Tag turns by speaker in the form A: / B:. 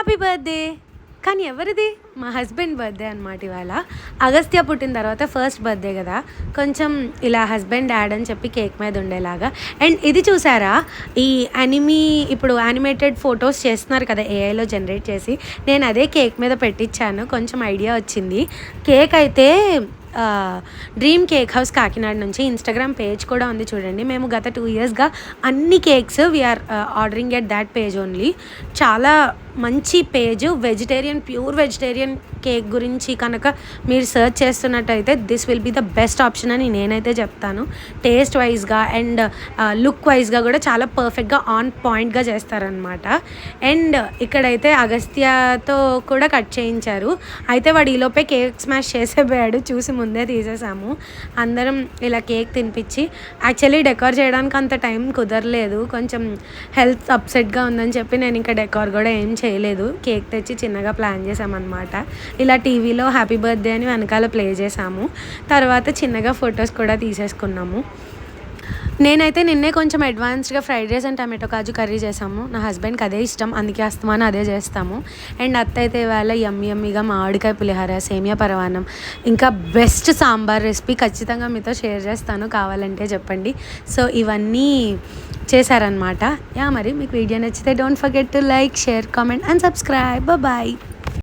A: Happy birthday. కానీ ఎవరిది? మా హస్బెండ్ బర్త్డే అనమాట ఇవాళ. అగస్త్య పుట్టిన తర్వాత ఫస్ట్ బర్త్డే కదా, కొంచెం ఇలా హస్బెండ్ డాడ్ అని చెప్పి కేక్ మీద ఉండేలాగా. అండ్ ఇది చూసారా, ఈ ఇప్పుడు యానిమేటెడ్ ఫొటోస్ చేస్తున్నారు కదా ఏఐలో జనరేట్ చేసి, నేను అదే కేక్ మీద పెట్టించాను. కొంచెం ఐడియా వచ్చింది. కేక్ అయితే డ్రీమ్ కేక్ హౌస్ కాకినాడ నుంచి ఇన్స్టాగ్రామ్ పేజ్ కూడా ఉంది చూడండి. మేము గత 2 yearsగా అన్ని cakes we are ordering at that page only. చాలా మంచి పేజ్, ప్యూర్ వెజిటేరియన్ కేక్ గురించి కనుక మీరు సర్చ్ చేస్తున్నట్టయితే this will be the best option అని నేనైతే చెప్తాను. టేస్ట్ వైజ్గా అండ్ లుక్ వైజ్గా కూడా చాలా పర్ఫెక్ట్గా ఆన్ పాయింట్గా చేస్తారనమాట. అండ్ ఇక్కడైతే అగస్త్యతో కూడా కట్ చేయించారు. అయితే వాడు ఈలోపే కేక్ స్మాష్ చేసేపోయాడు, చూసి ముందే తీసేసాము. అందరం ఇలా కేక్ తినిపించి, యాక్చువల్లీ డెకార్ చేయడానికి అంత టైం కుదరలేదు, కొంచెం హెల్త్ అప్సెట్గా ఉందని చెప్పి నేను ఇంకా డెకార్ కూడా ఏం చేయలేదు. కేక్ తెచ్చి చిన్నగా ప్లాన్ చేసామన్నమాట. ఇలా టీవీలో హ్యాపీ బర్త్డే అని వెనకాల ప్లే చేసాము. తర్వాత చిన్నగా ఫొటోస్ కూడా తీసేసుకున్నాము. నేనైతే నిన్నే కొంచెం అడ్వాన్స్డ్గా fried rice and tomato kaju curry చేసాము. నా హస్బెండ్కి అదే ఇష్టం, అందుకే అస్తమానం అదే చేస్తాము. అండ్ అత్త అయితే ఇవాళ యమ్మీగా మామిడికాయ పులిహోర, సేమియా పరవాన్నం, ఇంకా బెస్ట్ సాంబార్ రెసిపీ ఖచ్చితంగా మీతో షేర్ చేస్తాను, కావాలంటే చెప్పండి. సో ఇవన్నీ చేశారనమాట. మరి మీకు వీడియో నచ్చితే don't forget to like, share, comment and subscribe. Bye.